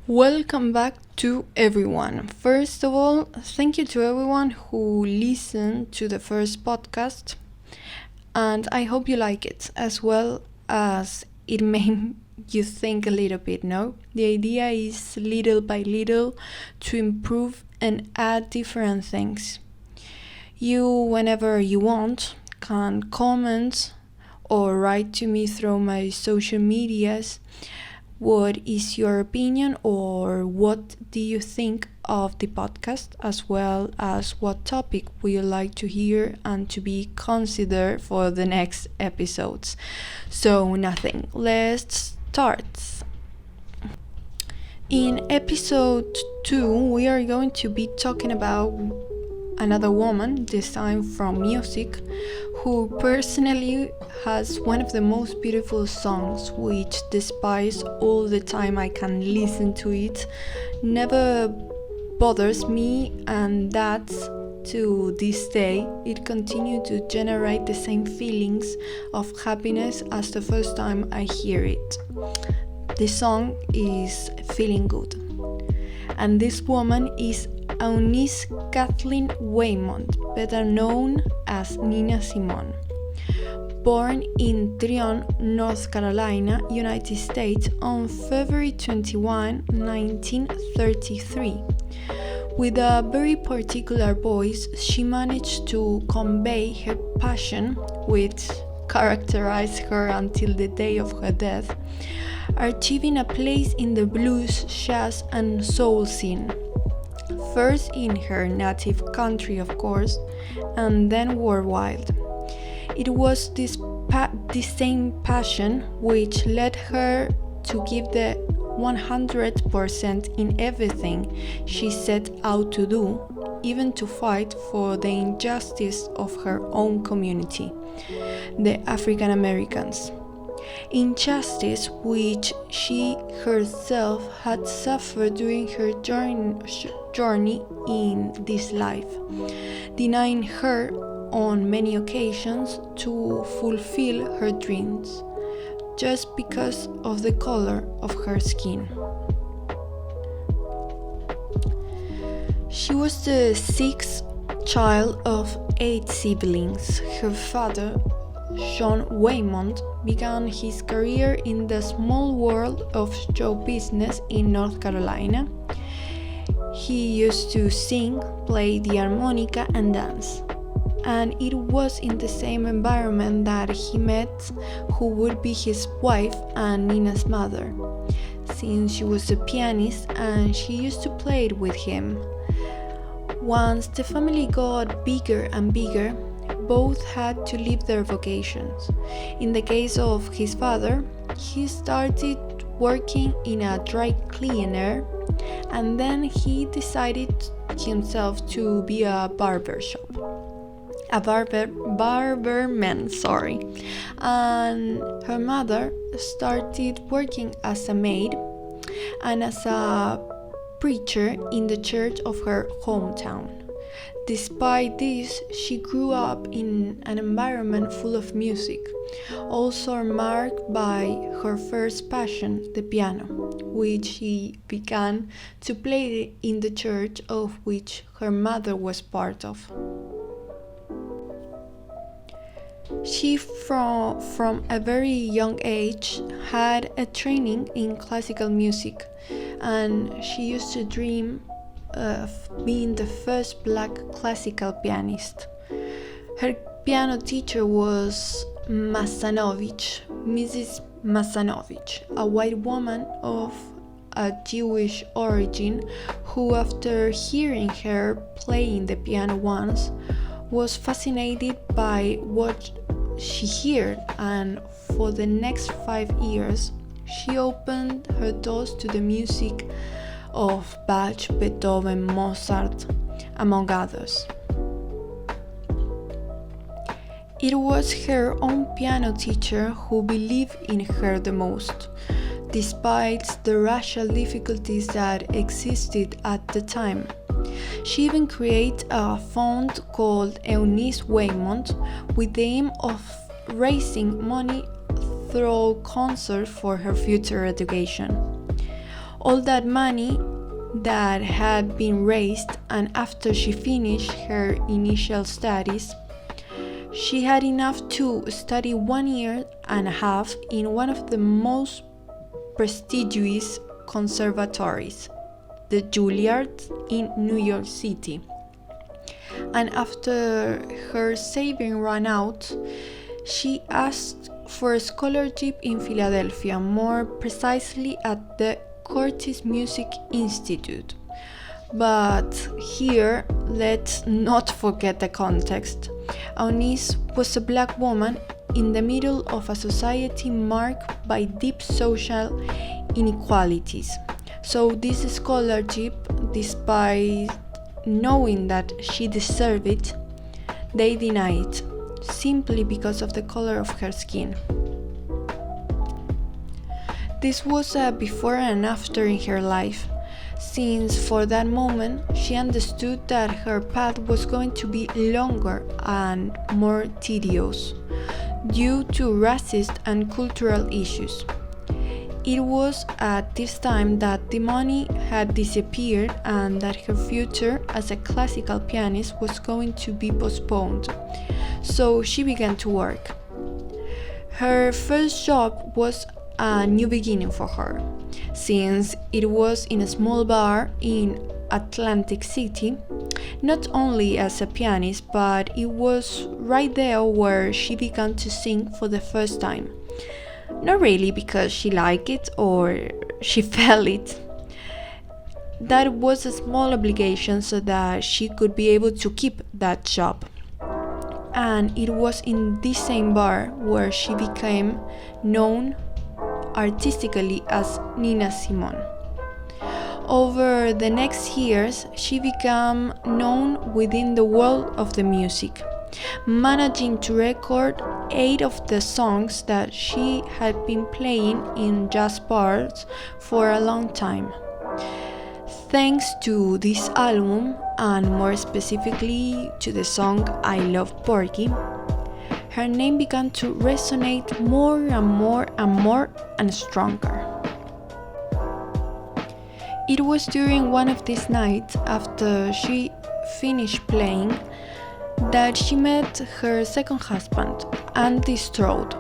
Welcome back to everyone. First of all, thank you to everyone who listened to the first podcast, and I hope you like it as well as it made you think a little bit, no? The idea is little by little to improve and add different things. You, whenever you want, can comment or write to me through my social medias. What is your opinion, or what do you think of the podcast, as well as what topic would you like to hear and to be considered for the next episodes? So nothing, let's start. In episode 2 we are going to be talking about another woman, this time from music, who personally has one of the most beautiful songs, which despite all the time I can listen to it, never bothers me, and that to this day it continues to generate the same feelings of happiness as the first time I hear it. The song is Feeling Good, and this woman is Eunice Kathleen Waymont, better known as Nina Simone. Born in Tryon, North Carolina, United States on February 21, 1933. With a very particular voice, she managed to convey her passion, which characterized her until the day of her death, achieving a place in the blues, jazz, and soul scene. First in her native country, of course, and then worldwide. It was this same passion which led her to give the 100% in everything she set out to do, even to fight for the injustice of her own community, the African Americans. Injustice which she herself had suffered during her journey in this life, denying her on many occasions to fulfill her dreams, just because of the color of her skin. She was the sixth child of 8 siblings. Her father, John Waymont, began his career in the small world of show business in North Carolina. He used to sing, play the harmonica, and dance. And it was in the same environment that he met who would be his wife and Nina's mother, since she was a pianist and she used to play it with him. Once the family got bigger and bigger, both had to leave their vocations. In the case of his father, he started working in a dry cleaner, and then he decided himself to be a barberman, and her mother started working as a maid and as a preacher in the church of her hometown. Despite this, she grew up in an environment full of music, also marked by her first passion, the piano, which she began to play in the church of which her mother was part of. She, from a very young age, had a training in classical music, and she used to dream of being the first black classical pianist. Her piano teacher was Mrs. Masanovich, a white woman of a Jewish origin who, after hearing her playing the piano once, was fascinated by what she heard, and for the next 5 years she opened her doors to the music of Bach, Beethoven, Mozart, among others. It was her own piano teacher who believed in her the most, despite the racial difficulties that existed at the time. She even created a fund called Eunice Waymont with the aim of raising money through concerts for her future education. All that money that had been raised, and after she finished her initial studies, she had enough to study 1.5 years in one of the most prestigious conservatories, the Juilliard in New York City. And after her saving ran out, she asked for a scholarship in Philadelphia, more precisely at the Curtis Music Institute. But here, let's not forget the context. Eunice was a black woman in the middle of a society marked by deep social inequalities. So this scholarship, despite knowing that she deserved it, they denied it, simply because of the color of her skin. This was a before and after in her life, since for that moment she understood that her path was going to be longer and more tedious due to racist and cultural issues. It was at this time that the money had disappeared and that her future as a classical pianist was going to be postponed, so she began to work. Her first job was a new beginning for her, since it was in a small bar in Atlantic City, not only as a pianist, but it was right there where she began to sing for the first time. Not really because she liked it or she felt it. That was a small obligation so that she could be able to keep that job. And it was in this same bar where she became known artistically as Nina Simone. Over the next years, she became known within the world of the music, managing to record 8 of the songs that she had been playing in jazz bars for a long time. Thanks to this album, and more specifically to the song I Love Porgy, her name began to resonate more and more and more and stronger. It was during one of these nights, after she finished playing, that she met her second husband, Andy Strode,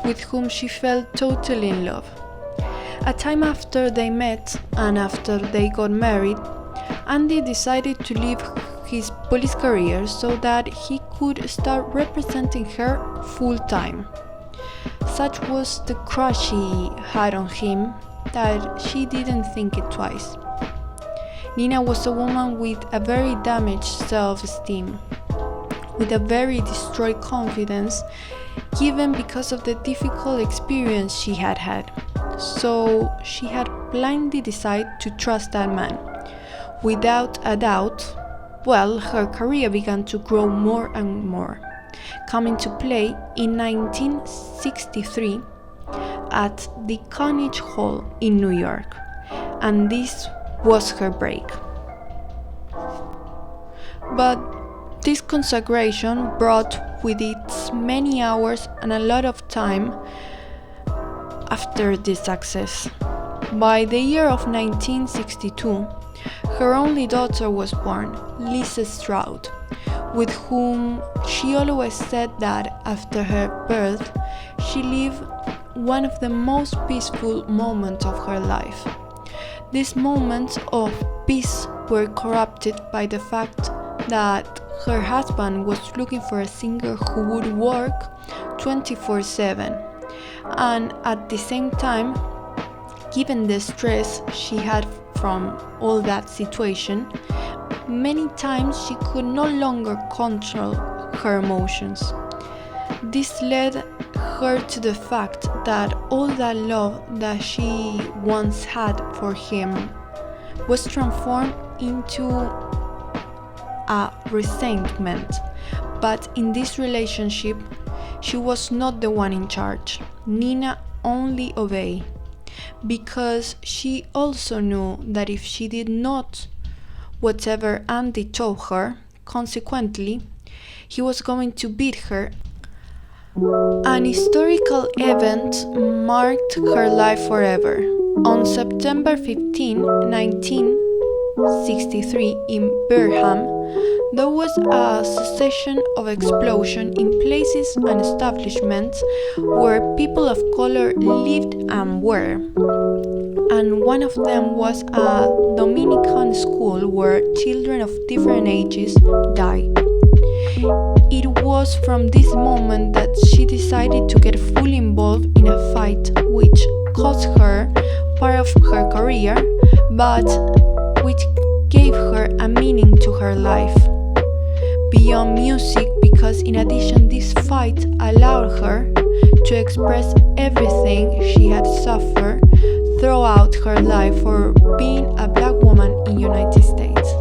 with whom she fell totally in love. A time after they met and after they got married, Andy decided to leave his police career so that he could start representing her full time. Such was the crush she had on him that she didn't think it twice. Nina was a woman with a very damaged self-esteem, with a very destroyed confidence, given because of the difficult experience she had had. So she had blindly decided to trust that man. Without a doubt, her career began to grow more and more, coming to play in 1963 at the Carnegie Hall in New York, and this was her break. But this consecration brought with it many hours and a lot of time after this success. By the year of 1962, her only daughter was born, Lisa Strode, with whom she always said that after her birth, she lived one of the most peaceful moments of her life. These moments of peace were corrupted by the fact that her husband was looking for a singer who would work 24/7, and at the same time, given the stress she had from all that situation, many times she could no longer control her emotions. This led her to the fact that all that love that she once had for him was transformed into a resentment. But in this relationship, she was not the one in charge. Nina only obeyed, because she also knew that if she did not whatever Andy told her, consequently, he was going to beat her. An historical event marked her life forever. On September 15, 1963, in Birmingham, there was a succession of explosions in places and establishments where people of color lived and were. And one of them was a Dominican school where children of different ages died. It was from this moment that she decided to get fully involved in a fight which cost her part of her career, but which gave her a meaning to her life. Beyond music, because in addition this fight allowed her to express everything she had suffered throughout her life for being a black woman in United States.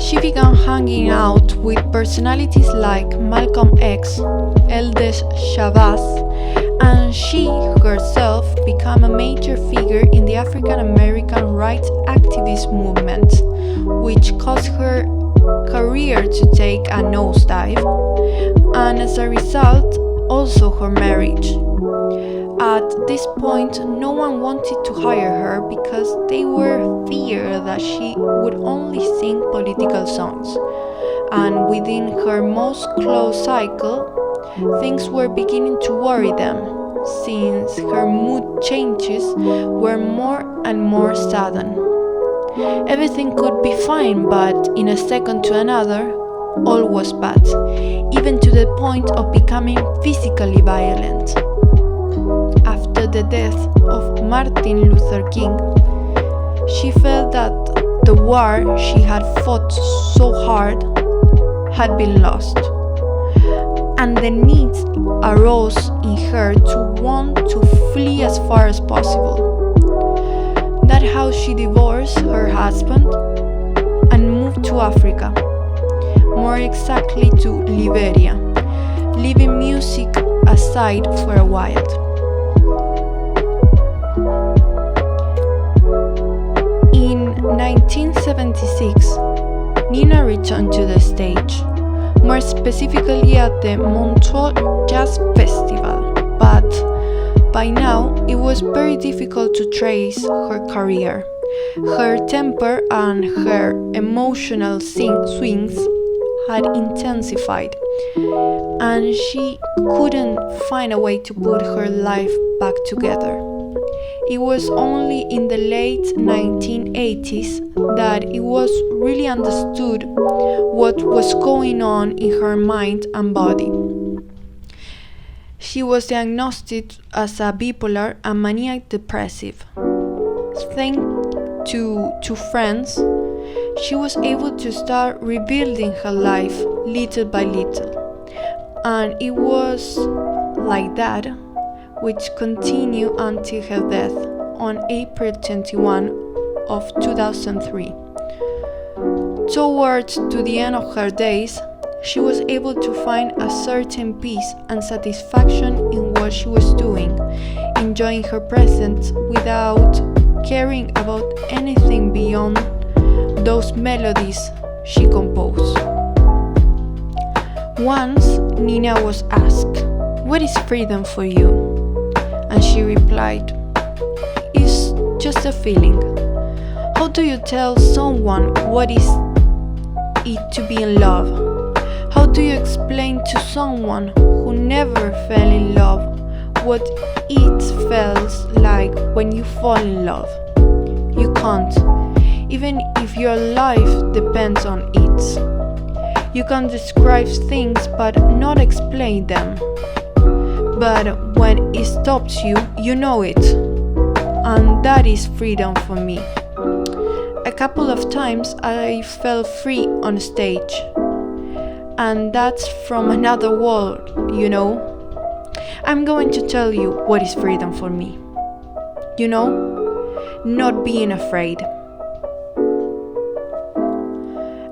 She began hanging out with personalities like Malcolm X, Eldest Shabazz, and she herself became a major figure in the African American rights activist movement, which caused her career to take a nosedive, and as a result, also her marriage. At this point, no one wanted to hire her because they were feared that she would only sing political songs, and within her most close cycle, things were beginning to worry them, since her mood changes were more and more sudden. Everything could be fine, but in a second to another, all was bad, even to the point of becoming physically violent. After the death of Martin Luther King, she felt that the war she had fought so hard had been lost, and the need arose in her to want to flee as far as possible. That's how she divorced her husband and moved to Africa, more exactly to Liberia, leaving music aside for a while. In 1976, Nina returned to the stage, more specifically at the Nº2 Jazz Festival, but by now it was very difficult to trace her career. Her temper and her emotional swings had intensified, and she couldn't find a way to put her life back together. It was only in the late 1980s that it was really understood what was going on in her mind and body. She was diagnosed as a bipolar and maniac depressive. Thanks to friends, she was able to start rebuilding her life little by little. And it was like that which continued until her death on April 21 of 2003. Towards to the end of her days, she was able to find a certain peace and satisfaction in what she was doing, enjoying her presence without caring about anything beyond those melodies she composed. Once, Nina was asked, "What is freedom for you?" And she replied, "It's just a feeling. How do you tell someone what is it to be in love? How do you explain to someone who never fell in love what it feels like when you fall in love? You can't, even if your life depends on it. You can describe things but not explain them. But when it stops you, you know it. And that is freedom for me. A couple of times I felt free on stage. And that's from another world, you know. I'm going to tell you what is freedom for me. You know, not being afraid.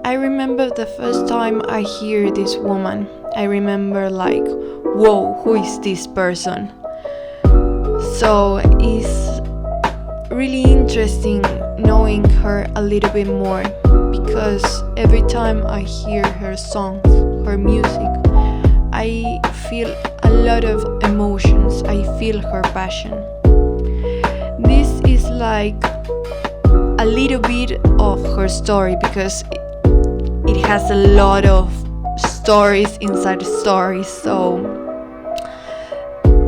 I remember the first time I hear this woman. I remember like, whoa, who is this person? So it's really interesting knowing her a little bit more, because every time I hear her songs, her music, I feel a lot of emotions. I feel her passion. This like a little bit of her story, because it has a lot of stories inside the stories. So,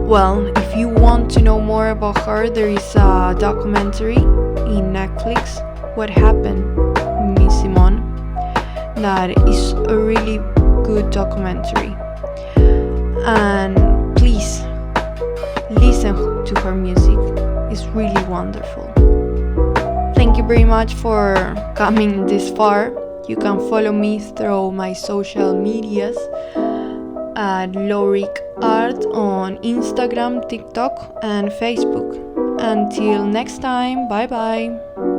well, if you want to know more about her, there is a documentary in Netflix, What Happened, Miss Simone, that is a really good documentary. And please listen to her music, it's really wonderful. Thank you very much for coming this far. You can follow me through my social medias at Louric Art on Instagram, TikTok, and Facebook. Until next time, bye bye.